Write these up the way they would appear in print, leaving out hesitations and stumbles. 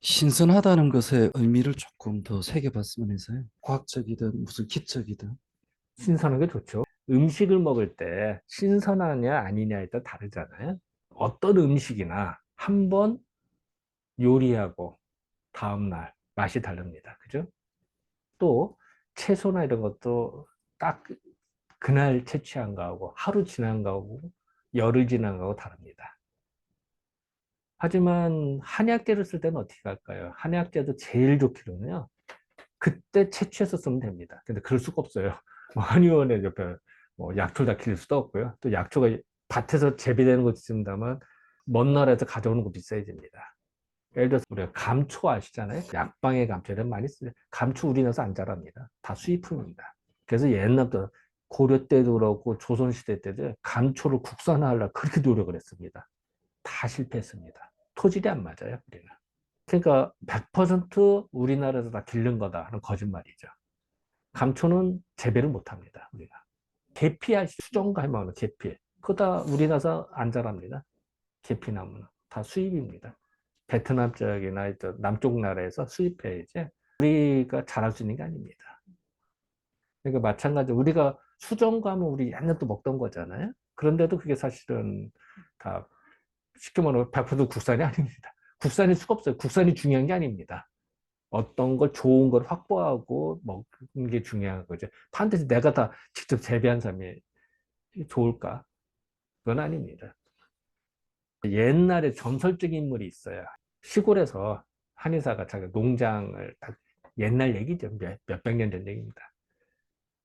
신선하다는 것의 의미를 조금 더 새겨봤으면 해서요. 과학적이든 무슨 기적이든. 신선한 게 좋죠. 음식을 먹을 때 신선하냐 아니냐에 따라 다르잖아요. 어떤 음식이나 한번 요리하고 다음날 맛이 다릅니다. 그죠? 또 채소나 이런 것도 딱 그날 채취한 거하고 하루 지난 거하고 열흘 지난 거하고 다릅니다. 하지만 한약재를 쓸 때는 어떻게 할까요? 한약재도 제일 좋기로는요. 그때 채취해서 쓰면 됩니다. 근데 그럴 수가 없어요. 뭐 한의원에 옆에 뭐 약초를 다 기를 수도 없고요. 또 약초가 밭에서 재배되는 것도 있습니다만 먼 나라에서 가져오는 것도 있어야 됩니다. 예를 들어서 우리가 감초 아시잖아요. 약방의 감초를 많이 쓰죠. 감초 우리나라에서 안 자랍니다. 다 수입품입니다. 그래서 옛날부터 고려 때도 그렇고 조선시대 때도 감초를 국산화하려고 그렇게 노력을 했습니다. 다 실패했습니다. 토질이 안 맞아요, 우리는. 그러니까 100% 우리나라에서 다 기른 거다 하는 거짓말이죠. 감초는 재배를 못 합니다, 우리가. 계피 수정과 해먹는 계피. 그거 다 우리나라에서 안 자랍니다. 계피나무는. 다 수입입니다. 베트남 쪽이나 남쪽 나라에서 수입해야지 우리가 자랄 수 있는 게 아닙니다. 그러니까 마찬가지로 우리가 수정과는 우리 옛날부터 먹던 거잖아요. 그런데도 그게 사실은 다 쉽게 말하면 100% 국산이 아닙니다. 국산일 수가 없어요. 국산이 중요한 게 아닙니다. 어떤 걸 좋은 걸 확보하고 먹는 게 중요한 거죠. 반드시 내가 다 직접 재배한 사람이 좋을까? 그건 아닙니다. 옛날에 전설적인 인물이 있어요. 시골에서 한의사가 자기 농장을 옛날 얘기죠. 몇백 년 전 얘기입니다.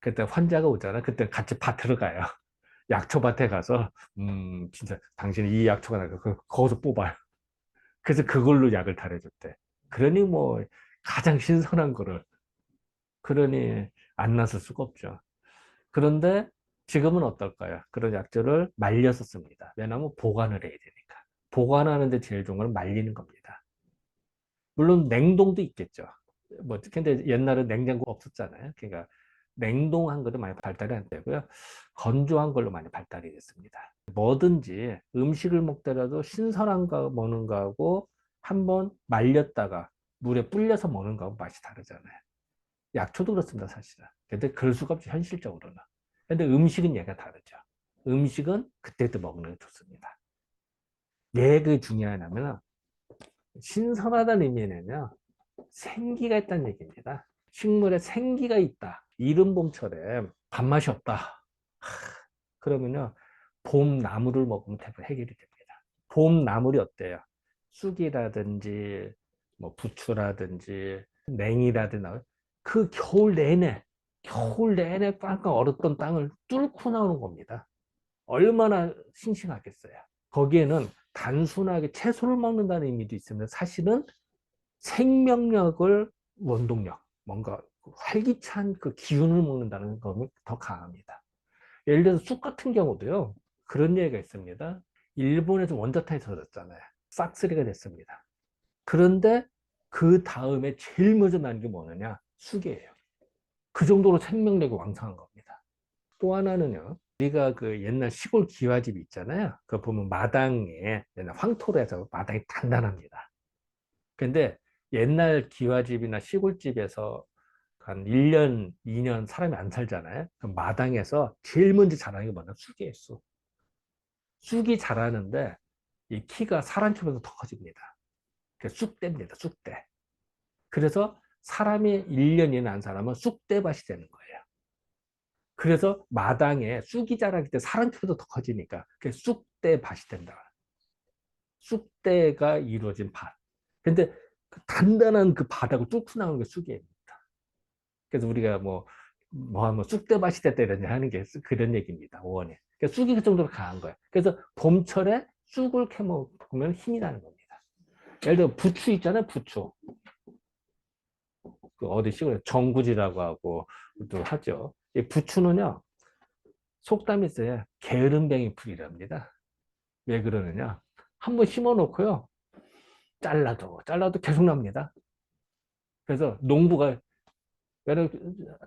그때 환자가 오잖아. 그때 같이 밭으로 가요. 약초밭에 가서 진짜 당신이 이 약초가 나고 거기서 뽑아요. 그래서 그걸로 약을 달여줬대. 그러니 뭐 가장 신선한 거를 그러니 안 났을 수가 없죠. 그런데 지금은 어떨까요? 그런 약초를 말려서 씁니다. 왜냐하면 보관을 해야 되니까. 보관하는데 제일 좋은 건 말리는 겁니다. 물론 냉동도 있겠죠. 뭐 근데 옛날에 냉장고 없었잖아요. 그러니까 냉동한 것도 많이 발달이 안 되고요. 건조한 걸로 많이 발달이 됐습니다. 뭐든지 음식을 먹더라도 신선한 거 먹는 거하고 한번 말렸다가 물에 불려서 먹는 거하고 맛이 다르잖아요. 약초도 그렇습니다, 사실은. 근데 그럴 수가 없죠, 현실적으로는. 근데 음식은 얘가 다르죠. 음식은 그때도 먹는 게 좋습니다. 왜 그게 중요하냐면 신선하다는 의미는요, 생기가 있다는 얘기입니다. 식물에 생기가 있다. 이른봄철에 밥맛이 없다. 그러면요, 봄 나물을 먹으면 대부분 해결이 됩니다. 봄 나물이 어때요? 쑥이라든지, 뭐 부추라든지, 냉이라든지, 그 겨울 내내 꽝꽝 얼었던 땅을 뚫고 나오는 겁니다. 얼마나 싱싱하겠어요. 거기에는 단순하게 채소를 먹는다는 의미도 있으면 사실은 생명력을 원동력, 뭔가 활기찬 그 기운을 먹는다는 것이 더 강합니다. 예를 들어서 쑥 같은 경우도요, 그런 얘기가 있습니다. 일본에서 원자탄이 터졌잖아요. 싹쓸이가 됐습니다. 그런데 그 다음에 제일 먼저 나는 게 뭐느냐? 쑥이에요. 그 정도로 생명력이 왕성한 겁니다. 또 하나는요, 우리가 그 옛날 시골 기와집 있잖아요. 그거 보면 마당에 옛날 황토로 해서 마당이 단단합니다. 근데 옛날 기와집이나 시골집에서 한 1년, 2년 사람이 안 살잖아요. 그럼 마당에서 제일 먼저 자라는 게 뭐냐? 쑥이에요, 쑥. 쑥이 자라는데 이 키가 사람 키보다 더 커집니다. 그래서 쑥대입니다, 쑥대. 그래서 사람이 1년 이내 안 살아면 쑥대밭이 되는 거예요. 그래서 마당에 쑥이 자라기 때 사람 키보다 더 커지니까 그게 쑥대밭이 된다. 쑥대가 이루어진 밭. 근데 그 단단한 그 바닥을 뚫고 나오는 게 쑥이에요. 그래서 우리가 뭐 하면 쑥대밭이 됐다 이런 하는 게 그런 얘기입니다. 오원에. 그러니까 쑥이 그 정도로 강한 거예요. 그래서 봄철에 쑥을 캐먹으면 힘이 나는 겁니다. 예를 들어 부추 있잖아요. 부추. 그 어디 시골에 정구지라고 하고 또 하죠. 이 부추는요. 속담이 있어요. 게으름뱅이 풀이랍니다. 왜 그러느냐? 한번 심어 놓고요. 잘라도 계속 납니다. 그래서 농부가 왜냐면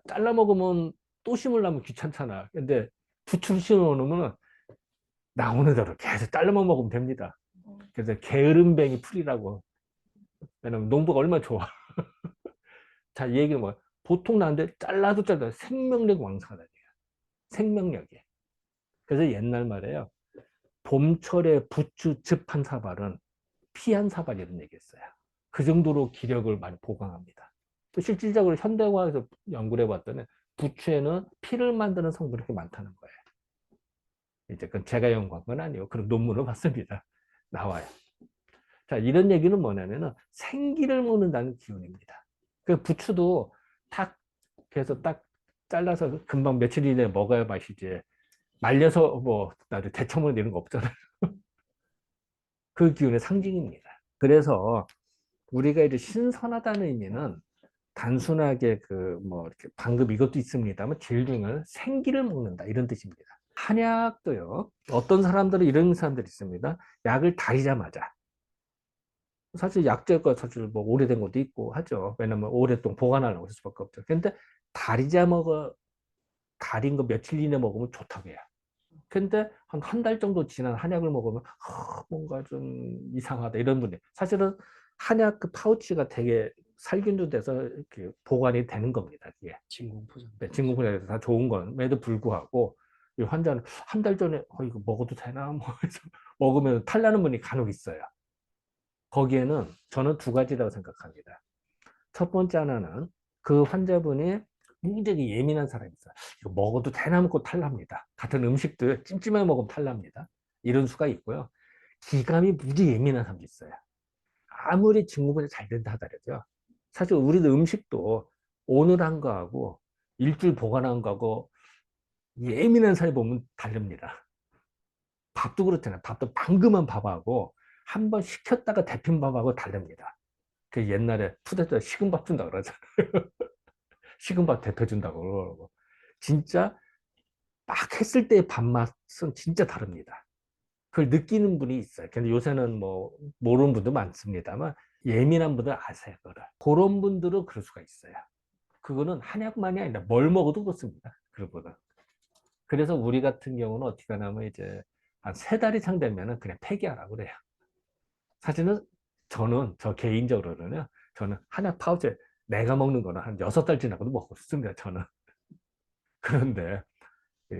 잘라 먹으면 또 심으려면 귀찮잖아. 근데 부추를 심어 놓으면 나오는 대로 계속 잘라만 먹으면 됩니다. 그래서 게으름뱅이 풀이라고 왜냐면 농도가 얼마나 좋아. 자, 이 얘기는 뭐, 보통 나는데 잘라도 생명력 왕성하다는 얘기야. 생명력이. 그래서 옛날 말에요. 봄철에 부추 즙한 사발은 피한 사발 이런 얘기했어요. 그 정도로 기력을 많이 보강합니다. 또 실질적으로 현대과학에서 연구를 해봤더니 부추에는 피를 만드는 성분이 그렇게 많다는 거예요. 이제 그건 제가 연구한 건 아니에요. 그런 논문을 봤습니다. 나와요. 자, 이런 얘기는 뭐냐면은 생기를 먹는다는 기운입니다. 그 부추도 탁 해서 딱 잘라서 금방 며칠 이내에 먹어야 맛이지. 말려서 뭐 나도 대처먹는 이런 거 없잖아요. 그 기운의 상징입니다. 그래서 우리가 이제 신선하다는 의미는 단순하게 그 뭐 이렇게 방금 이것도 있습니다만 제일 중요한 건 생기를 먹는다 이런 뜻입니다. 한약도요. 어떤 사람들은 이런 사람들이 있습니다. 약을 다리자마자 사실 약재가 사실 뭐 오래된 것도 있고 하죠. 왜냐면 오랫동안 보관하려고 할 수밖에 없죠. 근데 다리자 먹어 달인 거 며칠 이내 먹으면 좋다고 해요. 근데 한 달 정도 지난 한약을 먹으면 뭔가 좀 이상하다 이런 분이 사실은 한약 그 파우치가 되게 살균도 돼서 이렇게 보관이 되는 겁니다. 이게 진공포장. 네, 진공포장에서 다 좋은 건에도 불구하고 이 환자는 한 달 전에 이거 먹어도 되나 뭐 해서 먹으면 탈나는 분이 간혹 있어요. 거기에는 저는 두 가지라고 생각합니다. 첫 번째 하나는 그 환자분이 굉장히 예민한 사람이 있어요. 이거 먹어도 되나 먹고 탈납니다. 같은 음식도 찜찜하게 먹으면 탈납니다. 이런 수가 있고요. 기감이 무지 예민한 사람도 있어요. 아무리 진공분해 잘 된다 하더라도요. 사실 우리도 음식도 오늘 한 거하고 일주일 보관한 거하고 예민한 사람이 보면 다릅니다. 밥도 그렇잖아요. 밥도 방금한 밥하고 한번 식혔다가 데핀 밥하고 다릅니다. 그 옛날에 푸대도 식은밥 준다 그러잖아요. 식은밥 데펴준다고 그러고. 진짜 막 했을 때의 밥맛은 진짜 다릅니다. 그걸 느끼는 분이 있어요. 근데 요새는 뭐 모르는 분도 많습니다만 예민한 분들 아세요, 그거를. 그런 분들은 그럴 수가 있어요. 그거는 한약만이 아니라 뭘 먹어도 그렇습니다. 그거보다. 그래서 우리 같은 경우는 어떻게 하냐면 이제 한 3달 이상 되면은 그냥 폐기하라고 그래요. 사실은 저 개인적으로는요, 저는 한약 파우치 내가 먹는 거는 한 6달 지나고도 먹고 싶습니다, 저는. 그런데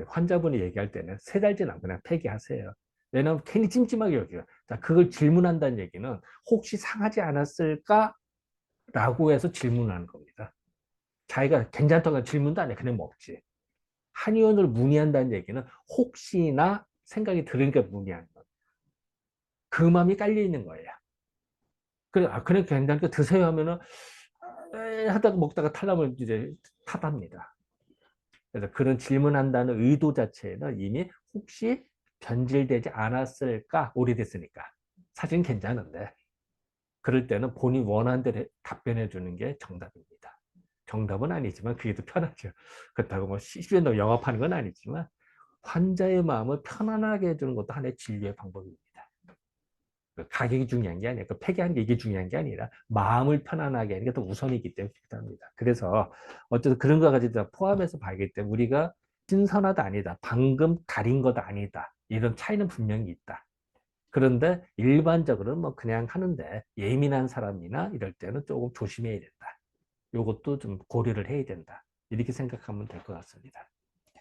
환자분이 얘기할 때는 3달 지나면 그냥 폐기하세요. 왜냐하면 괜히 찜찜하게 여겨요. 자, 그걸 질문한다는 얘기는 혹시 상하지 않았을까? 라고 해서 질문하는 겁니다. 자기가 괜찮다고 질문도 안 해. 그냥 먹지. 한의원을 문의한다는 얘기는 혹시나 생각이 들으니까 문의하는 거예요. 그 마음이 깔려 있는 거예요. 그래, 그래 괜찮게 드세요 하면은 하다가 먹다가 탈라면 이제 탓합니다. 그래서 그런 질문한다는 의도 자체는 이미 혹시 변질되지 않았을까? 오래됐으니까. 사실은 괜찮은데. 그럴 때는 본인이 원하는 대로 답변해 주는 게 정답입니다. 정답은 아니지만 그게 더 편하죠. 그렇다고 뭐 시주에 영업하는 건 아니지만 환자의 마음을 편안하게 해주는 것도 하나의 진료의 방법입니다. 가격이 중요한 게 아니라 그 폐기하는 게 이게 중요한 게 아니라 마음을 편안하게 하는 게 더 우선이기 때문에 필요합니다. 그래서 어쨌든 그런 것까지 다 포함해서 봐야기 때문에 우리가 신선하다 아니다. 방금 달인 거다 아니다. 이런 차이는 분명히 있다. 그런데 일반적으로는 뭐 그냥 하는데 예민한 사람이나 이럴 때는 조금 조심해야 된다. 이것도 좀 고려를 해야 된다. 이렇게 생각하면 될 것 같습니다.